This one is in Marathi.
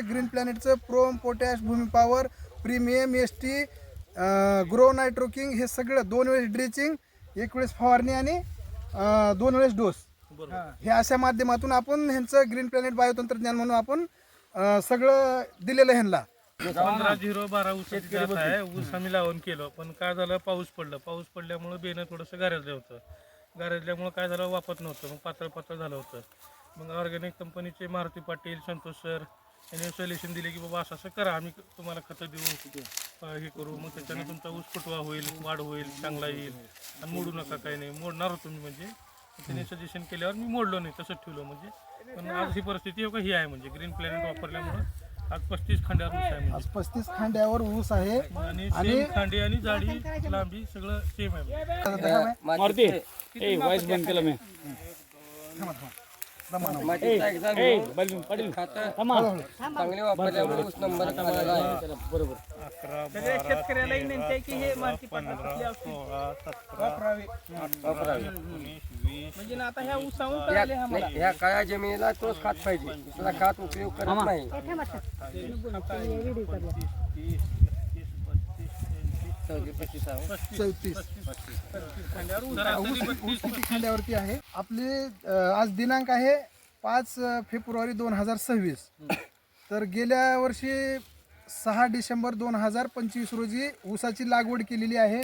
ग्रीन प्लॅनेटचं प्रोम पोटॅश भूमी पॉवर प्रीमियम ST ग्रो नायट्रोकिंग हे सगळं 2 वेळेस ड्रिचिंग 1 वेळेस फवारणी आणि 2 वेळेस डोस हे अशा माध्यमातून आपण ह्यांचं ग्रीन प्लॅनेट बायोतंत्रज्ञान म्हणून आपण सगळं दिलेलं ह्यांना 15-0-12 ऊसाची जात आहे. ऊस आम्ही लावून केलं, पण काय झालं, पाऊस पडल्यामुळे बेनं थोडंसं गारजलं होतं. गारजल्यामुळे काय झालं, वापत नव्हतं, मग पातळ झालं होतं. मग ऑर्गॅनिक कंपनीचे मारुती पाटील, संतोष सर यांनी सोल्युशन दिले की बाबा असं करा, आम्ही तुम्हाला खतं देऊ, हे करू, मग त्याच्याने तुमचा ऊस फुटवा होईल, वाढ होईल, चांगला येईल आणि मोडू नका, काही नाही मोडणार होतो मी. म्हणजे त्यांनी सजेशन केल्यावर मी मोडलो नाही, तसंच ठेवलं. म्हणजे पण आज ही परिस्थिती ही आहे, म्हणजे ग्रीन प्लॅनेट वापरल्यामुळं आज 35 खांड्यावर ऊस आहे. म्हणजे आज 35 खांड्यावर ऊस आहे आणि सेम खांडी आणि जाडी लांबी सगळं सेम आहे. मारुती वाईस बंद केला मी. चांगले वापरल्यामुळे ऊस नंबर बरोबर. 11, सगळ्या शेतकऱ्याला विनंती आहे की हे मारुती पाटील 15, 16, 17, वापरावे. 18, 19, 20. म्हणजे ना आता ह्या ऊसाहून कळाले आम्हाला. ह्या काळ्या जमिनीला तोच खात पाहिजे, दुसरा खात उपयोग करत नाही. 34 सरासरी ऊस किती खांड्यावरती आहे आपले? आज दिनांक आहे 5 फेब्रुवारी 2026. तर गेल्या वर्षी 6 डिसेंबर 2025 रोजी ऊसाची लागवड केलेली आहे.